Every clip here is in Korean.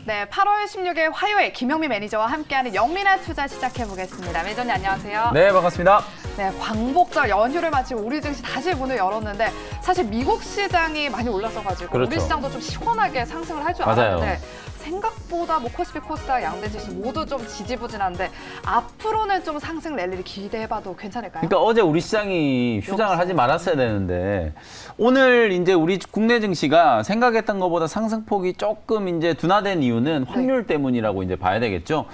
네, 8월 16일 화요일 김영미 매니저와 함께하는 영민한 투자 시작해보겠습니다. 매니저님 안녕하세요. 네, 반갑습니다. 네, 광복절 연휴를 마치고 우리 증시 다시 문을 열었는데 사실 미국 시장이 많이 올랐어가지고 그렇죠. 우리 시장도 좀 시원하게 상승을 할 줄 맞아요. 알았는데 생각보다 뭐 코스피, 코스닥, 양대 지수 모두 좀 지지부진한데 앞으로는 좀 상승 랠리를 기대해봐도 괜찮을까요? 그러니까 어제 우리 시장이 휴장을 하지 말았어야 되는데 오늘 이제 우리 국내 증시가 생각했던 것보다 상승폭이 조금 이제 둔화된 이유는 환율 때문이라고 이제 봐야 되겠죠.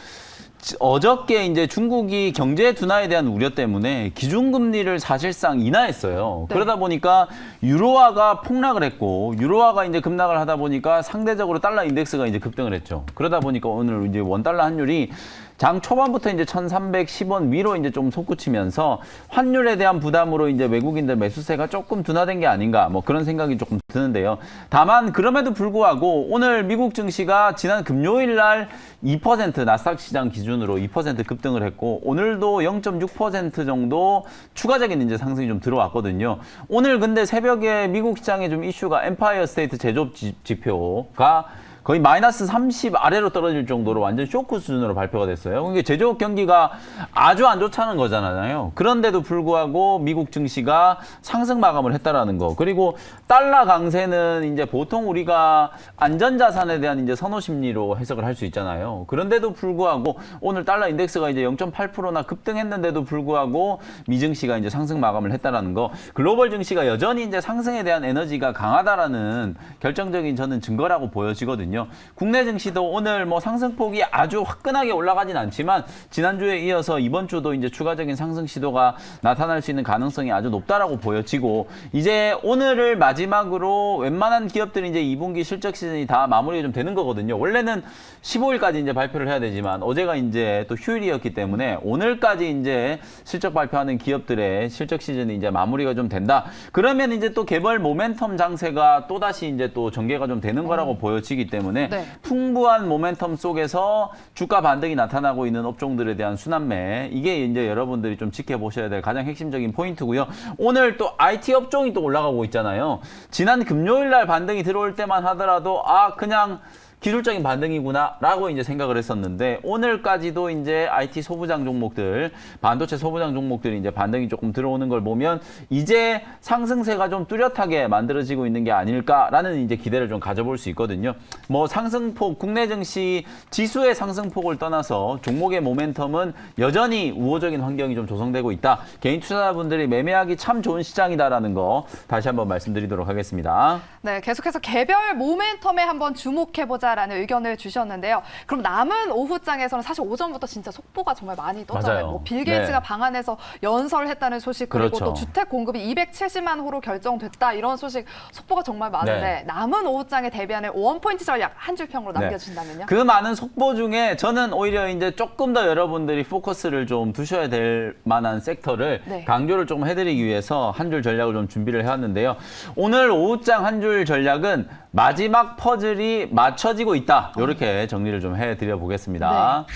어저께 이제 중국이 경제 둔화에 대한 우려 때문에 기준금리를 사실상 인하했어요. 네. 그러다 보니까 유로화가 폭락을 했고 유로화가 이제 급락을 하다 보니까 상대적으로 달러 인덱스가 이제 급등을 했죠. 그러다 보니까 오늘 이제 원달러 환율이 장 초반부터 이제 1,310원 위로 이제 좀 솟구치면서 환율에 대한 부담으로 이제 외국인들 매수세가 조금 둔화된 게 아닌가 뭐 그런 생각이 조금 드는데요. 다만 그럼에도 불구하고 오늘 미국 증시가 지난 금요일 날 2% 나스닥 시장 기준으로 2% 급등을 했고 오늘도 0.6% 정도 추가적인 이제 상승이 좀 들어왔거든요. 오늘 근데 새벽에 미국 시장에 좀 이슈가 엠파이어 스테이트 제조업 지표가 거의 마이너스 30 아래로 떨어질 정도로 완전 쇼크 수준으로 발표가 됐어요. 그러니까 제조업 경기가 아주 안 좋다는 거잖아요. 그런데도 불구하고 미국 증시가 상승 마감을 했다라는 거. 그리고 달러 강세는 이제 보통 우리가 안전자산에 대한 이제 선호 심리로 해석을 할 수 있잖아요. 그런데도 불구하고 오늘 달러 인덱스가 이제 0.8%나 급등했는데도 불구하고 미 증시가 이제 상승 마감을 했다라는 거. 글로벌 증시가 여전히 이제 상승에 대한 에너지가 강하다라는 결정적인 저는 증거라고 보여지거든요. 국내 증시도 오늘 뭐 상승폭이 아주 화끈하게 올라가진 않지만 지난주에 이어서 이번 주도 이제 추가적인 상승 시도가 나타날 수 있는 가능성이 아주 높다라고 보여지고 이제 오늘을 마지막으로 웬만한 기업들이 이제 2분기 실적 시즌이 다 마무리가 좀 되는 거거든요. 원래는 15일까지 이제 발표를 해야 되지만 어제가 이제 또 휴일이었기 때문에 오늘까지 이제 실적 발표하는 기업들의 실적 시즌이 이제 마무리가 좀 된다. 그러면 이제 또 개별 모멘텀 장세가 또다시 이제 또 전개가 좀 되는 거라고 보여지기 때문에 네. 풍부한 모멘텀 속에서 주가 반등이 나타나고 있는 업종들에 대한 순환매 이게 이제 여러분들이 좀 지켜보셔야 될 가장 핵심적인 포인트고요. 오늘 또 IT 업종이 또 올라가고 있잖아요. 지난 금요일 날 반등이 들어올 때만 하더라도 그냥 기술적인 반등이구나 라고 이제 생각을 했었는데 오늘까지도 이제 IT 소부장 종목들, 반도체 소부장 종목들이 이제 반등이 조금 들어오는 걸 보면 이제 상승세가 좀 뚜렷하게 만들어지고 있는 게 아닐까라는 이제 기대를 좀 가져볼 수 있거든요. 뭐 상승폭, 국내 증시 지수의 상승폭을 떠나서 종목의 모멘텀은 여전히 우호적인 환경이 좀 조성되고 있다. 개인 투자자분들이 매매하기 참 좋은 시장이다라는 거 다시 한번 말씀드리도록 하겠습니다. 네, 계속해서 개별 모멘텀에 한번 주목해보자라는 의견을 주셨는데요. 그럼 남은 오후장에서는 사실 오전부터 진짜 속보가 정말 많이 떴잖아요. 맞아요. 뭐 빌 게이츠가 네. 방한해서 연설했다는 소식 그리고 그렇죠. 또 주택 공급이 270만 호로 결정됐다 이런 소식 속보가 정말 많은데 네. 남은 오후장에 대비하는 원포인트 전략 한 줄 평으로 남겨주신다면요? 그 많은 속보 중에 저는 오히려 이제 조금 더 여러분들이 포커스를 좀 두셔야 될 만한 섹터를 네. 강조를 좀 해드리기 위해서 한 줄 전략을 좀 준비를 해왔는데요. 오늘 오후장 한 줄 전략은 마지막 퍼즐이 맞춰지고 있다. 이렇게 정리를 좀 해드려 보겠습니다.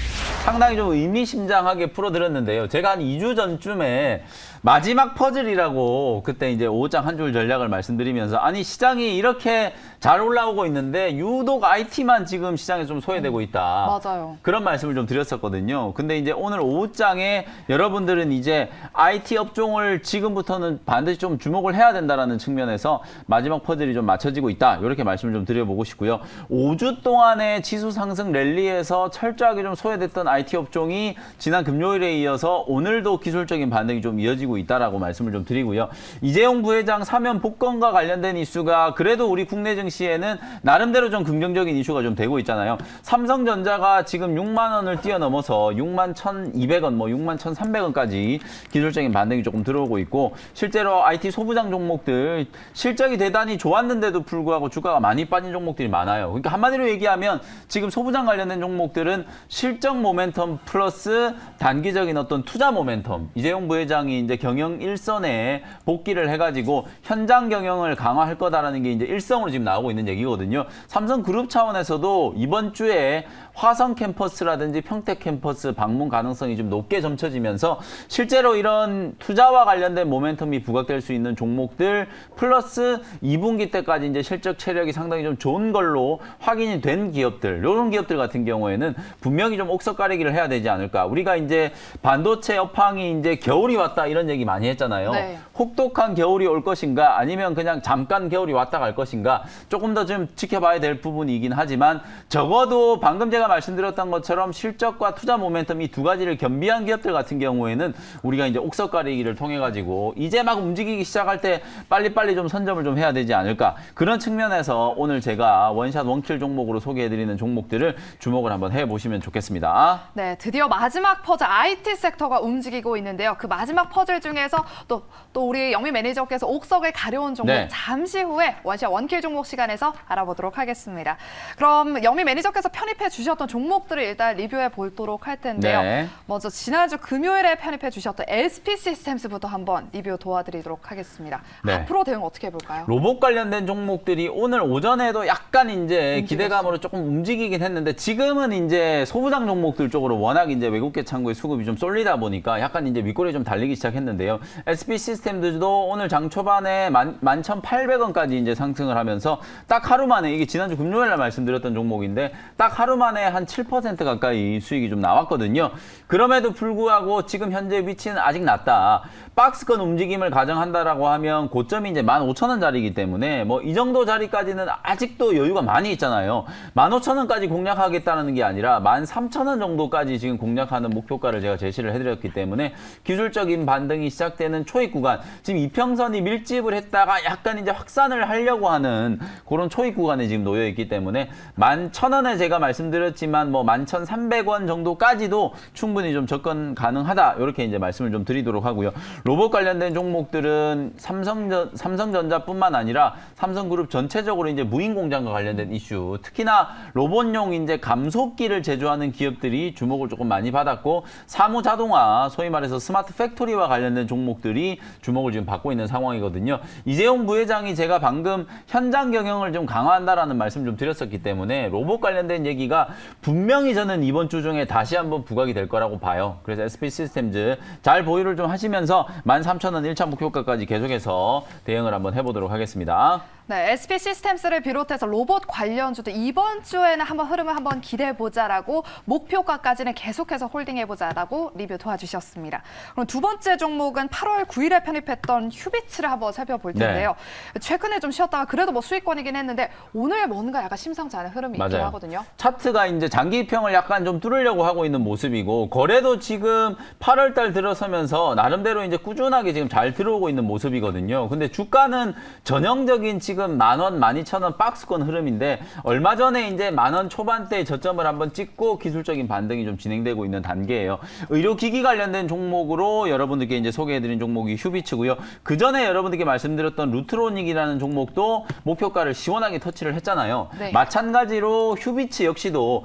상당히 좀 의미심장하게 풀어드렸는데요. 제가 한 2주 전쯤에 마지막 퍼즐이라고 그때 이제 오후장 한 줄 전략을 말씀드리면서 아니 시장이 이렇게 잘 올라오고 있는데 유독 IT만 지금 시장에 좀 소외되고 있다. 맞아요. 그런 말씀을 좀 드렸었거든요. 근데 이제 오늘 오후장에 여러분들은 이제 IT 업종을 지금부터는 반드시 좀 주목을 해야 된다라는 측면에서 마지막 퍼즐이 좀 맞춰지고 있다. 이렇게 말씀을 좀 드려보고 싶고요. 5주 동안의 지수 상승 랠리에서 철저하게 좀 소외됐던 IT 업종이 지난 금요일에 이어서 오늘도 기술적인 반등이 좀 이어지고 있다라고 말씀을 좀 드리고요. 이재용 부회장 사면 복권과 관련된 이슈가 그래도 우리 국내 증시에는 나름대로 좀 긍정적인 이슈가 좀 되고 있잖아요. 삼성전자가 지금 6만 원을 뛰어넘어서 6만 1,200원, 뭐 6만 1,300원까지 기술적인 반등이 조금 들어오고 있고 실제로 IT 소부장 종목들 실적이 대단히 좋았는데도 불구하고 주가가 많이 빠진 종목들이 많아요. 그러니까 한마디로 얘기하면 지금 소부장 관련된 종목들은 실적 모멘텀 플러스 단기적인 어떤 투자 모멘텀 이재용 부회장이 이제 경영 일선에 복귀를 해가지고 현장 경영을 강화할 거다라는 게 이제 일성으로 지금 나오고 있는 얘기거든요. 삼성그룹 차원에서도 이번 주에 화성 캠퍼스라든지 평택 캠퍼스 방문 가능성이 좀 높게 점쳐지면서 실제로 이런 투자와 관련된 모멘텀이 부각될 수 있는 종목들 플러스 2분기 때까지 이제 실적 체력이 상당히 좀 좋은 걸로 확인이 된 기업들, 이런 기업들 같은 경우에는 분명히 좀 옥석 가리기를 해야 되지 않을까. 우리가 이제 반도체 업황이 이제 겨울이 왔다 이런 얘기 많이 했잖아요. 네. 혹독한 겨울이 올 것인가 아니면 그냥 잠깐 겨울이 왔다 갈 것인가 조금 더 좀 지켜봐야 될 부분이긴 하지만 적어도 방금 제가 말씀드렸던 것처럼 실적과 투자 모멘텀 이 두 가지를 겸비한 기업들 같은 경우에는 우리가 이제 옥석 가리기를 통해 가지고 이제 막 움직이기 시작할 때 빨리빨리 좀 선점을 좀 해야 되지 않을까. 그런 측면에서 오늘 제가 원샷 원킬 종목으로 소개해드리는 종목들을 주목을 한번 해보시면 좋겠습니다. 네, 드디어 마지막 퍼즐 IT 섹터가 움직이고 있는데요. 그 마지막 퍼즐 중에서 또 우리 영미 매니저께서 옥석을 가려온 종목 네. 잠시 후에 원샷 원킬 종목 시간에서 알아보도록 하겠습니다. 그럼 영미 매니저께서 편입해 주셨던 종목들을 일단 리뷰해 보도록 할 텐데요. 네. 먼저 지난주 금요일에 편입해 주셨던 SP 시스템스부터 한번 리뷰 도와드리도록 하겠습니다. 네. 앞으로 대응 어떻게 해볼까요? 로봇 관련된 종목들이 오늘 오전에도 약간 이제 기대감으로 조금 움직이긴 했는데 지금은 이제 소부장 종목들 쪽으로 워낙 이제 외국계 창구의 수급이 좀 쏠리다 보니까 약간 이제 윗골이 좀 달리기 시작했는데요. SP 시스템즈도 오늘 장 초반에 11,800원까지 이제 상승을 하면서 딱 하루 만에 이게 지난주 금요일 날 말씀드렸던 종목인데 딱 하루 만에 한 7% 가까이 수익이 좀 나왔거든요. 그럼에도 불구하고 지금 현재 위치는 아직 낮다. 박스권 움직임을 가정한다라고 하면 고점이 이제 15,000원짜리이기 때문에 뭐 이 정도 자리까지는 아직도 여유가 많이 있잖아요. 15,000원까지 공략하겠다는 게 아니라 13,000원 정도까지 지금 공략하는 목표가를 제가 제시를 해드렸기 때문에 기술적인 반등이 시작되는 초입 구간, 지금 이평선이 밀집을 했다가 약간 이제 확산을 하려고 하는 그런 초입 구간에 지금 놓여 있기 때문에 11,000원에 제가 말씀드렸지만 뭐 11,300원 정도까지도 충분히 좀 접근 가능하다. 이렇게 이제 말씀을 좀 드리도록 하고요. 로봇 관련된 종목들은 삼성전자뿐만 아니라 삼성그룹 전체적으로 이제 무인 공장과 관련된 이슈, 특히나 로봇용 이제 감속기를 제조하는 기업들이 주목을 조금 많이 받았고 사무 자동화, 소위 말해서 스마트 팩토리와 관련된 종목들이 주목을 지금 받고 있는 상황이거든요. 이재용 부회장이 제가 방금 현장 경영을 좀 강화한다라는 말씀 좀 드렸었기 때문에 로봇 관련된 얘기가 분명히 저는 이번 주 중에 다시 한번 부각이 될 거라고 봐요. 그래서 SP 시스템즈 잘 보유를 좀 하시면서 13,000원 1차 목표가까지 계속해서 대응을 한번 해보도록 하겠습니다. 네, SP 시스템스를 비롯해서 로봇 관련주도 이번 주에는 한번 흐름을 한번 기대해보자라고 목표가까지는 계속해서 홀딩해보자라고 리뷰 도와주셨습니다. 그럼 두 번째 종목은 8월 9일에 편입했던 휴비츠를 한번 살펴볼 텐데요. 네. 최근에 좀 쉬었다가 그래도 뭐 수익권이긴 했는데 오늘 뭔가 약간 심상치 않은 흐름이 있긴 하거든요. 차트가 이제 장기 입형을 약간 좀 뚫으려고 하고 있는 모습이고 거래도 지금 8월 달 들어서면서 나름대로 이제 꾸준하게 지금 잘 들어오고 있는 모습이거든요. 근데 주가는 전형적인 지금 10,000원, 12,000원 박스권 흐름인데 얼마 전에 이제 10,000원 초반대 저점을 한번 찍고 기술적인 반등이 좀 진행되고 있는 단계예요. 의료기기 관련된 종목으로 여러분들께 이제 소개해드린 종목이 휴비츠고요. 그 전에 여러분들께 말씀드렸던 루트로닉이라는 종목도 목표가를 시원하게 터치를 했잖아요. 네. 마찬가지로 휴비츠 역시도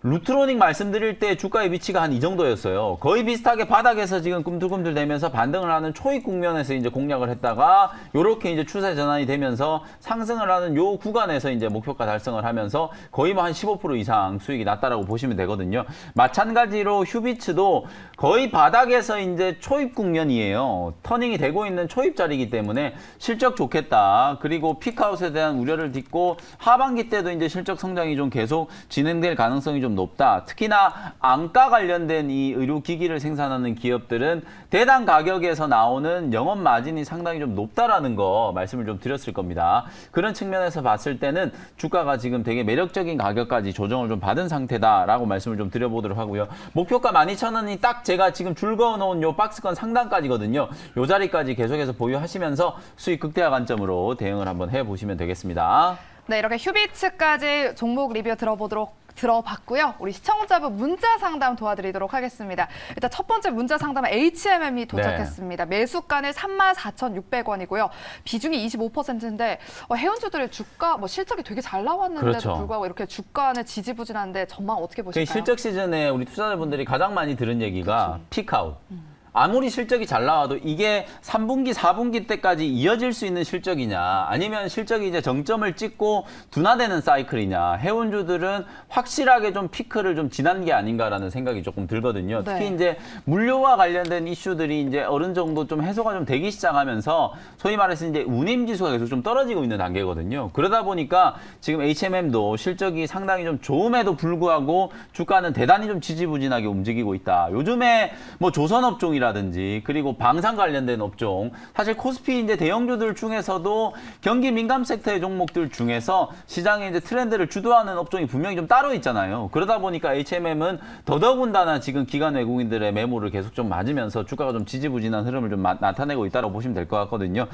루트로닉 말씀드릴 때 주가의 위치가 한 이 정도였어요. 거의 비슷하게 바닥에서 지금 꿈틀꿈틀 되면서 반등을 하는 초입 국면에서 이제 공략을 했다가 요렇게 이제 추세 전환이 되면서 상승을 하는 요 구간에서 이제 목표가 달성을 하면서 거의 뭐 한 15% 이상 수익이 났다라고 보시면 되거든요. 마찬가지로 휴비츠도 거의 바닥에서 이제 초입 국면이에요. 터닝이 되고 있는 초입 자리이기 때문에 실적 좋겠다. 그리고 피크아웃에 대한 우려를 딛고 하반기 때도 이제 실적 성장이 좀 계속 진행될 가능성이 좀 높다. 특히나 안가 관련된 이 의료기기를 생산하는 기업들은 대당 가격에서 나오는 영업 마진이 상당히 좀 높다라는 거 말씀을 좀 드렸을 겁니다. 그런 측면에서 봤을 때는 주가가 지금 되게 매력적인 가격까지 조정을 좀 받은 상태다라고 말씀을 좀 드려보도록 하고요. 목표가 12,000원이 딱 제가 지금 줄 그어놓은 요 박스권 상단까지거든요. 요 자리까지 계속해서 보유하시면서 수익 극대화 관점으로 대응을 한번 해보시면 되겠습니다. 네, 이렇게 휴비츠까지 종목 리뷰 들어봤고요. 우리 시청자분 문자 상담 도와드리도록 하겠습니다. 일단 첫 번째 문자 상담은 HMM이 도착했습니다. 네. 매수가는 34,600원이고요. 비중이 25%인데 해운주들의 주가 실적이 되게 잘 나왔는데도 불구하고 이렇게 주가는 지지부진한데 전망 어떻게 보실까요? 실적 시즌에 우리 투자자분들이 가장 많이 들은 얘기가 피크아웃. 아무리 실적이 잘 나와도 이게 3분기, 4분기 때까지 이어질 수 있는 실적이냐, 아니면 실적이 이제 정점을 찍고 둔화되는 사이클이냐, 해운주들은 확실하게 좀 피크를 좀 지난 게 아닌가라는 생각이 조금 들거든요. 특히 네. 이제 물류와 관련된 이슈들이 이제 어느 정도 좀 해소가 좀 되기 시작하면서 소위 말해서 이제 운임 지수가 계속 좀 떨어지고 있는 단계거든요. 그러다 보니까 지금 HMM도 실적이 상당히 좀 좋음에도 불구하고 주가는 대단히 좀 지지부진하게 움직이고 있다. 요즘에 뭐 조선업종이라든지 그리고 방산 관련된 업종, 사실 코스피 이제 대형주들 중에서도 경기 민감 섹터의 종목들 중에서 시장의 이제 트렌드를 주도하는 업종이 분명히 좀 따로 있잖아요. 그러다 보니까 HMM은 더더군다나 지금 기관 외국인들의 매물을 계속 좀 맞으면서 주가가 좀 지지부진한 흐름을 좀 나타내고 있다고 보시면 될 것 같거든요.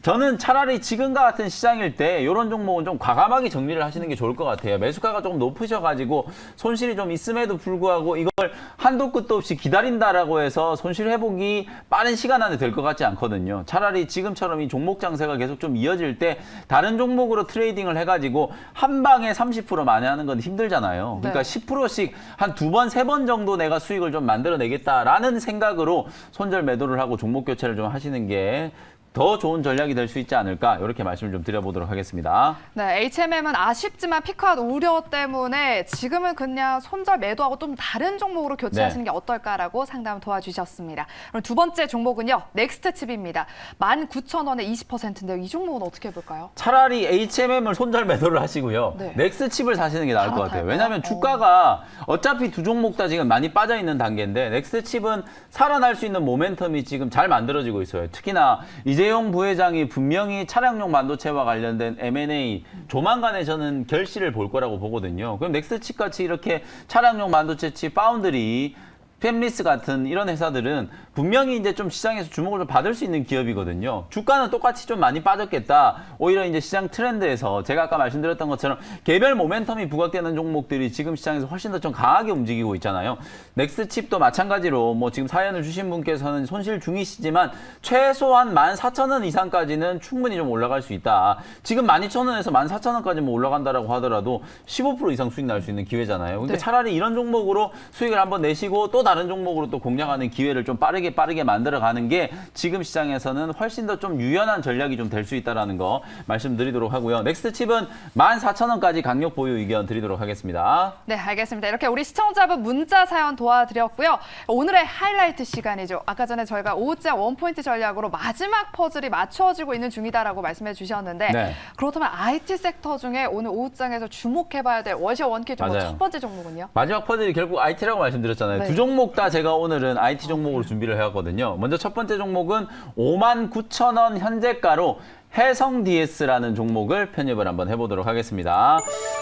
저는 차라리 지금과 같은 시장일 때 이런 종목은 좀 과감하게 정리를 하시는 게 좋을 것 같아요. 매수가가 조금 높으셔가지고 손실이 좀 있음에도 불구하고 이걸 한도 끝도 없이 기다린다라고 해서 손실 회복이 빠른 시간 안에 될 것 같지 않거든요. 차라리 지금처럼 이 종목 장세가 계속 좀 이어질 때 다른 종목으로 트레이딩을 해가지고 한 방에 30% 만회하는 건 힘들잖아요. 그러니까 네. 10%씩 한 2번, 3번 정도 내가 수익을 좀 만들어내겠다라는 생각으로 손절 매도를 하고 종목 교체를 좀 하시는 게 더 좋은 전략이 될 수 있지 않을까, 이렇게 말씀을 좀 드려보도록 하겠습니다. 네, HMM은 아쉽지만 피크아웃 우려 때문에 지금은 그냥 손절 매도하고 좀 다른 종목으로 교체하시는 게 어떨까라고 상담 도와주셨습니다. 그럼 두 번째 종목은요, 넥스트칩입니다. 19,000원에 20%인데요. 이 종목은 어떻게 볼까요? 차라리 HMM을 손절 매도를 하시고요. 네. 넥스칩을 사시는 게 나을 것 같아요. 갈아탈까요? 왜냐하면 주가가 어차피 두 종목 다 지금 많이 빠져 있는 단계인데 넥스칩은 살아날 수 있는 모멘텀이 지금 잘 만들어지고 있어요. 특히나 이재용 부회장이 분명히 차량용 반도체와 관련된 M&A 조만간에 저는 결실을 볼 거라고 보거든요. 그럼 넥스칩 같이 이렇게 차량용 반도체 칩 파운드리, 팹리스 같은 이런 회사들은 분명히 이제 좀 시장에서 주목을 좀 받을 수 있는 기업이거든요. 주가는 똑같이 좀 많이 빠졌겠다. 오히려 이제 시장 트렌드에서 제가 아까 말씀드렸던 것처럼 개별 모멘텀이 부각되는 종목들이 지금 시장에서 훨씬 더 좀 강하게 움직이고 있잖아요. 넥스칩도 마찬가지로 뭐 지금 사연을 주신 분께서는 손실 중이시지만 최소한 14,000원 이상까지는 충분히 좀 올라갈 수 있다. 지금 12,000원에서 14,000원까지 뭐 올라간다라고 하더라도 15% 이상 수익 날 수 있는 기회잖아요. 그러니까 네. 차라리 이런 종목으로 수익을 한번 내시고 또 다른 종목으로 또 공략하는 기회를 좀 빠르게 만들어가는 게 지금 시장에서는 훨씬 더 좀 유연한 전략이 좀 될 수 있다는 거 말씀드리도록 하고요. 넥스트칩은 14,000원까지 강력 보유 의견 드리도록 하겠습니다. 네, 알겠습니다. 이렇게 우리 시청자분 문자 사연 도와드렸고요. 오늘의 하이라이트 시간이죠. 아까 전에 저희가 오후장 원포인트 전략으로 마지막 퍼즐이 맞춰지고 있는 중이다라고 말씀해 주셨는데 네. 그렇다면 IT 섹터 중에 오늘 오후장에서 주목해봐야 될 워셔 원키 종목 맞아요. 첫 번째 종목은요? 마지막 퍼즐이 결국 IT라고 말씀드렸잖아요. 네. 두 종목 다 제가 오늘은 IT 종목으로 준비를 해왔거든요. 먼저 첫 번째 종목은 59,000원 현재가로 해성 DS라는 종목을 편입을 한번 해보도록 하겠습니다.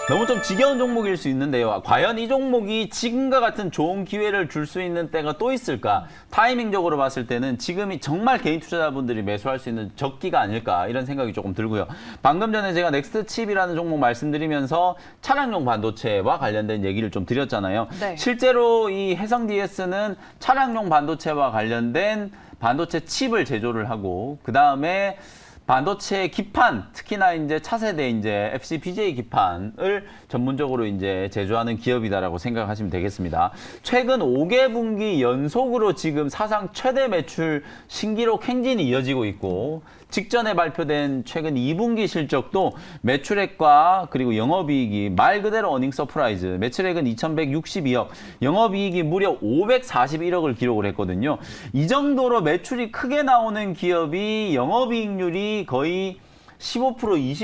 너무 좀 지겨운 종목일 수 있는데요. 과연 이 종목이 지금과 같은 좋은 기회를 줄 수 있는 때가 또 있을까? 타이밍적으로 봤을 때는 지금이 정말 개인 투자자분들이 매수할 수 있는 적기가 아닐까, 이런 생각이 조금 들고요. 방금 전에 제가 넥스트칩이라는 종목 말씀드리면서 차량용 반도체와 관련된 얘기를 좀 드렸잖아요. 네. 실제로 이 해성 DS는 차량용 반도체와 관련된 반도체 칩을 제조를 하고, 그 다음에 반도체 기판, 특히나 이제 차세대 이제 FCPGA 기판을 전문적으로 이제 제조하는 기업이다라고 생각하시면 되겠습니다. 최근 5개 분기 연속으로 지금 사상 최대 매출 신기록 행진이 이어지고 있고, 직전에 발표된 최근 2분기 실적도 매출액과 그리고 영업이익이 말 그대로 어닝 서프라이즈, 매출액은 2,162억, 영업이익이 무려 541억을 기록을 했거든요. 이 정도로 매출이 크게 나오는 기업이 영업이익률이 거의 15%,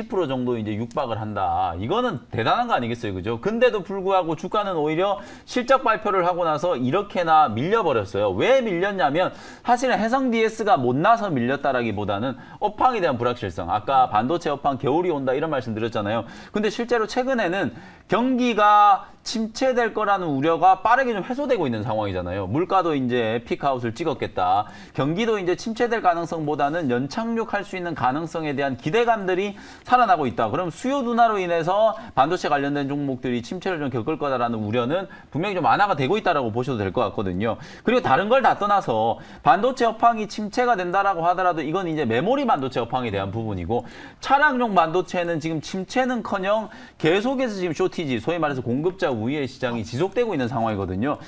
20% 정도 이제 육박을 한다. 이거는 대단한 거 아니겠어요, 그죠? 근데도 불구하고 주가는 오히려 실적 발표를 하고 나서 이렇게나 밀려버렸어요. 왜 밀렸냐면 사실은 해성 DS가 못 나서 밀렸다라기보다는 업황에 대한 불확실성. 아까 반도체 업황 겨울이 온다 이런 말씀 드렸잖아요. 근데 실제로 최근에는 경기가 침체될 거라는 우려가 빠르게 좀 해소되고 있는 상황이잖아요. 물가도 이제 피크아웃을 찍었겠다. 경기도 이제 침체될 가능성보다는 연착륙할 수 있는 가능성에 대한 기대감들이 살아나고 있다. 그럼 수요 둔화로 인해서 반도체 관련된 종목들이 침체를 좀 겪을 거다라는 우려는 분명히 좀 완화가 되고 있다라고 보셔도 될 것 같거든요. 그리고 다른 걸 다 떠나서 반도체 업황이 침체가 된다라고 하더라도 이건 이제 메모리 반도체 업황에 대한 부분이고, 차량용 반도체는 지금 침체는커녕 계속해서 지금 쇼티지, 소위 말해서 공급자 우위의 시장이 지속되고 있는 상황이거든요.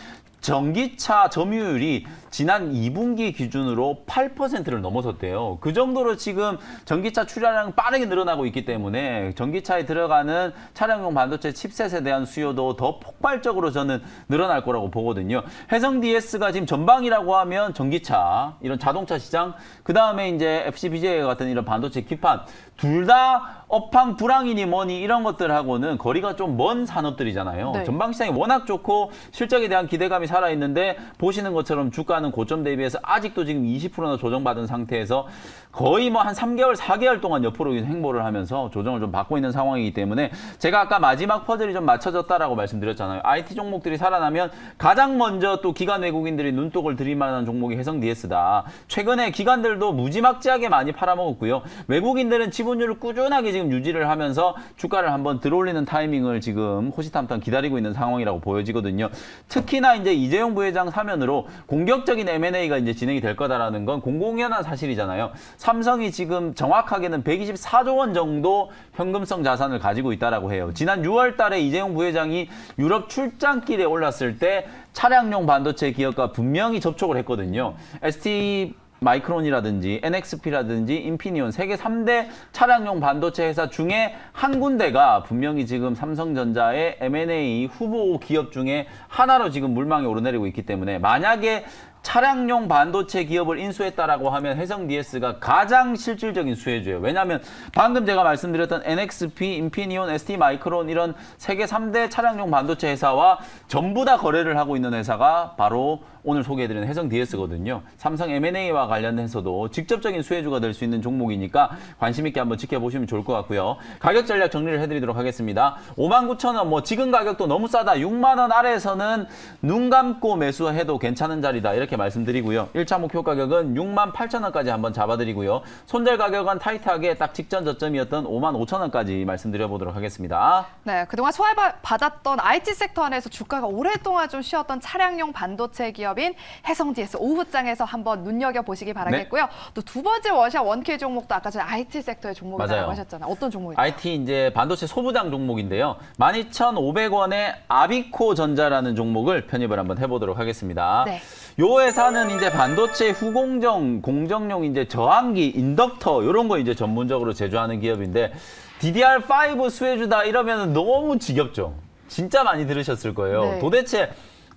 전기차 점유율이 지난 2분기 기준으로 8%를 넘어섰대요. 그 정도로 지금 전기차 출하량 빠르게 늘어나고 있기 때문에 전기차에 들어가는 차량용 반도체 칩셋에 대한 수요도 더 폭발적으로 저는 늘어날 거라고 보거든요. 해성 DS가 지금 전방이라고 하면 전기차, 이런 자동차 시장, 그 다음에 이제 FCBJ 같은 이런 반도체 기판, 둘 다 업황 불황이니 뭐니 이런 것들하고는 거리가 좀 먼 산업들이잖아요. 네. 전방 시장이 워낙 좋고 실적에 대한 기대감이 살아있는데 보시는 것처럼 주가는 고점 대비해서 아직도 지금 20%나 조정받은 상태에서 거의 뭐 한 3개월, 4개월 동안 옆으로 횡보를 하면서 조정을 좀 받고 있는 상황이기 때문에 제가 아까 마지막 퍼즐이 좀 맞춰졌다라고 말씀드렸잖아요. IT 종목들이 살아나면 가장 먼저 또 기관 외국인들이 눈독을 들일 만한 종목이 해성 DS다. 최근에 기관들도 무지막지하게 많이 팔아먹었고요. 외국인들은 지분율을 꾸준하게 지금 유지를 하면서 주가를 한번 들어올리는 타이밍을 지금 호시탐탐 기다리고 있는 상황이라고 보여지거든요. 특히나 이제 이재용 부회장 사면으로 공격적인 M&A가 이제 진행이 될 거다라는 건 공공연한 사실이잖아요. 삼성이 지금 정확하게는 124조 원 정도 현금성 자산을 가지고 있다라고 해요. 지난 6월 달에 이재용 부회장이 유럽 출장길에 올랐을 때 차량용 반도체 기업과 분명히 접촉을 했거든요. ST 마이크론이라든지 NXP라든지 인피니온 세계 3대 차량용 반도체 회사 중에 한 군데가 분명히 지금 삼성전자의 M&A 후보 기업 중에 하나로 지금 물망에 오르내리고 있기 때문에 만약에 차량용 반도체 기업을 인수했다라고 하면 해성 DS가 가장 실질적인 수혜주예요. 왜냐하면 방금 제가 말씀드렸던 NXP, 인피니온, ST 마이크론 이런 세계 3대 차량용 반도체 회사와 전부 다 거래를 하고 있는 회사가 바로 오늘 소개해드리는 해성 DS거든요. 삼성 M&A와 관련해서도 직접적인 수혜주가 될 수 있는 종목이니까 관심 있게 한번 지켜보시면 좋을 것 같고요. 가격 전략 정리를 해드리도록 하겠습니다. 59,000원, 뭐 지금 가격도 너무 싸다. 6만 원 아래에서는 눈 감고 매수해도 괜찮은 자리다. 이렇게 말씀드리고요. 1차 목표 가격은 68,000원까지 한번 잡아드리고요. 손절 가격은 타이트하게 딱 직전 저점이었던 55,000원까지 말씀드려보도록 하겠습니다. 네, 그동안 소외받았던 IT 섹터 안에서 주가가 오랫동안 좀 쉬었던 차량용 반도체 기업인 해성 DS 오후장에서 한번 눈여겨보시기 바라겠고요. 네. 또 두 번째 워샷 원K 종목도 아까 전에 IT 섹터의 종목이라고 맞아요. 하셨잖아요. 어떤 종목인가요? IT 이제 반도체 소부장 종목인데요. 12,500원의 아비코 전자라는 종목을 편입을 한번 해보도록 하겠습니다. 네. 요 회사는 이제 반도체 후공정, 공정용 이제 저항기, 인덕터 이런 거 이제 전문적으로 제조하는 기업인데 DDR5 수혜주다 이러면 너무 지겹죠. 진짜 많이 들으셨을 거예요. 네. 도대체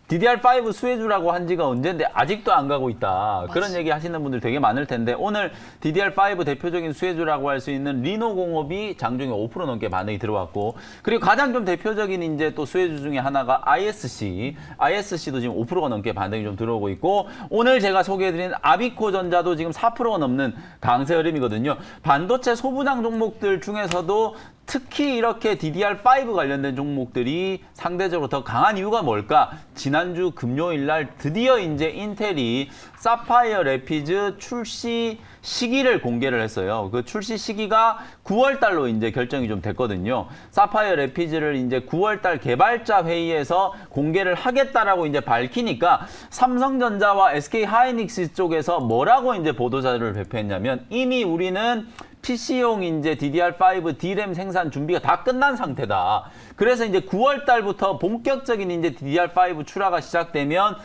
DDR5 수혜주라고 한 지가 언젠데 아직도 안 가고 있다. 그런 얘기 하시는 분들 되게 많을 텐데 오늘 DDR5 대표적인 수혜주라고 할 수 있는 리노공업이 장중에 5% 넘게 반응이 들어왔고 그리고 가장 좀 대표적인 이제 또 수혜주 중에 하나가 ISC도 지금 5%가 넘게 반응이 좀 들어오고 있고 오늘 제가 소개해드린 아비코 전자도 지금 4%가 넘는 강세 흐름이거든요. 반도체 소부장 종목들 중에서도 특히 이렇게 DDR5 관련된 종목들이 상대적으로 더 강한 이유가 뭘까? 지난주 금요일 날 드디어 이제 인텔이 사파이어 래피즈 출시 시기를 공개를 했어요. 그 출시 시기가 9월 달로 이제 결정이 좀 됐거든요. 사파이어 래피즈를 이제 9월 달 개발자 회의에서 공개를 하겠다라고 이제 밝히니까 삼성전자와 SK 하이닉스 쪽에서 뭐라고 이제 보도자료를 발표했냐면 이미 우리는 PC용 이제 DDR5 D램 생산 준비가 다 끝난 상태다. 그래서 이제 9월 달부터 본격적인 이제 DDR5 출하가 시작되면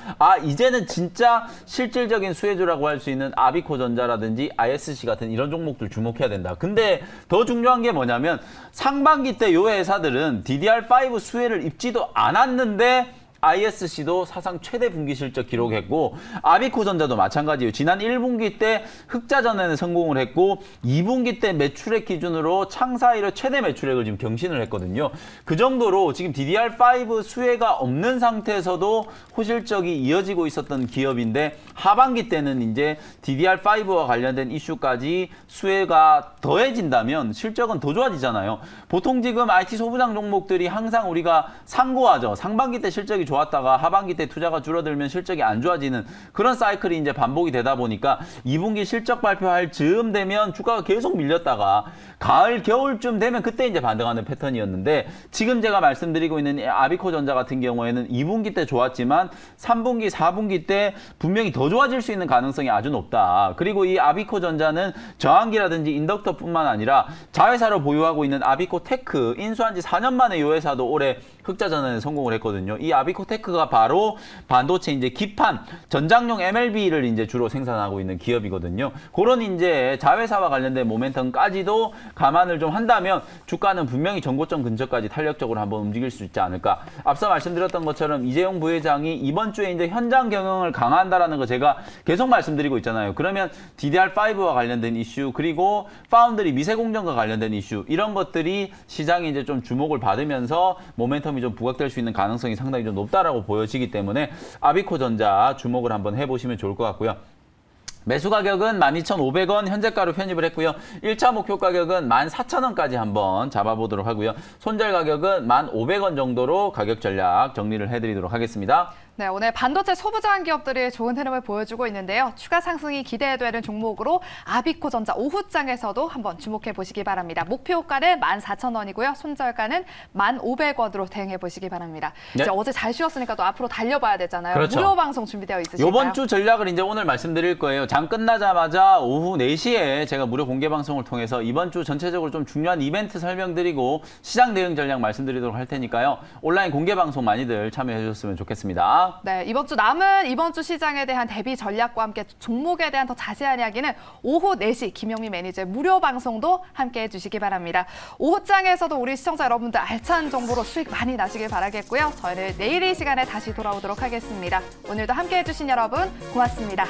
이제는 진짜 실질적인 수혜주라고 할 수 있는 아비코 전자라든지 ISC 같은 이런 종목들 주목해야 된다. 근데 더 중요한 게 뭐냐면 상반기 때 요 회사들은 DDR5 수혜를 입지도 않았는데 ISC도 사상 최대 분기 실적 기록했고 아비코 전자도 마찬가지예요. 지난 1분기 때 흑자 전환에 성공을 했고 2분기 때 매출액 기준으로 창사 이래 최대 매출액을 지금 경신을 했거든요. 그 정도로 지금 DDR5 수혜가 없는 상태에서도 호실적이 이어지고 있었던 기업인데 하반기 때는 이제 DDR5와 관련된 이슈까지 수혜가 더해진다면 실적은 더 좋아지잖아요. 보통 지금 IT 소부장 종목들이 항상 우리가 상고하죠. 상반기 때 실적이 좋았다가 하반기 때 투자가 줄어들면 실적이 안 좋아지는 그런 사이클이 이제 반복이 되다 보니까 2분기 실적 발표할 즈음 되면 주가가 계속 밀렸다가 가을 겨울쯤 되면 그때 이제 반등하는 패턴이었는데 지금 제가 말씀드리고 있는 아비코 전자 같은 경우에는 2분기 때 좋았지만 3분기, 4분기 때 분명히 더 좋아질 수 있는 가능성이 아주 높다. 그리고 이 아비코 전자는 저항기라든지 인덕터뿐만 아니라 자회사로 보유하고 있는 아비코 테크 인수한 지 4년 만에 이 회사도 올해 흑자 전환에 성공을 했거든요. 이 아비코 아비코테크가 바로 반도체 이제 기판 전장용 MLB를 이제 주로 생산하고 있는 기업이거든요. 그런 이제 자회사와 관련된 모멘텀까지도 감안을 좀 한다면 주가는 분명히 전고점 근처까지 탄력적으로 한번 움직일 수 있지 않을까. 앞서 말씀드렸던 것처럼 이재용 부회장이 이번 주에 이제 현장 경영을 강화한다라는 거 제가 계속 말씀드리고 있잖아요. 그러면 DDR5와 관련된 이슈 그리고 파운드리 미세 공정과 관련된 이슈 이런 것들이 시장이 이제 좀 주목을 받으면서 모멘텀이 좀 부각될 수 있는 가능성이 상당히 좀 높다라고 보여지기 때문에 아비코전자 주목을 한번 해보시면 좋을 것 같고요. 매수 가격은 12,500원 현재가로 편입을 했고요. 1차 목표 가격은 14,000원까지 한번 잡아보도록 하고요. 손절 가격은 1,500원 정도로 가격 전략 정리를 해드리도록 하겠습니다. 네, 오늘 반도체 소부장 기업들이 좋은 흐름을 보여주고 있는데요. 추가 상승이 기대되는 종목으로 아비코전자 오후장에서도 한번 주목해 보시기 바랍니다. 목표가는 14,000원이고요. 손절가는 1,500원으로 대응해 보시기 바랍니다. 네. 이제 어제 잘 쉬었으니까 또 앞으로 달려봐야 되잖아요. 그렇죠. 무료 방송 준비되어 있으실까요? 이번 주 전략을 이제 오늘 말씀드릴 거예요. 장 끝나자마자 오후 4시에 제가 무료 공개 방송을 통해서 이번 주 전체적으로 좀 중요한 이벤트 설명드리고 시장 대응 전략 말씀드리도록 할 테니까요. 온라인 공개 방송 많이들 참여해 주셨으면 좋겠습니다. 네, 이번 주 시장에 대한 대비 전략과 함께 종목에 대한 더 자세한 이야기는 오후 4시 김영미 매니저의 무료 방송도 함께 해주시기 바랍니다. 오후장에서도 우리 시청자 여러분들 알찬 정보로 수익 많이 나시길 바라겠고요. 저희는 내일 이 시간에 다시 돌아오도록 하겠습니다. 오늘도 함께 해주신 여러분 고맙습니다.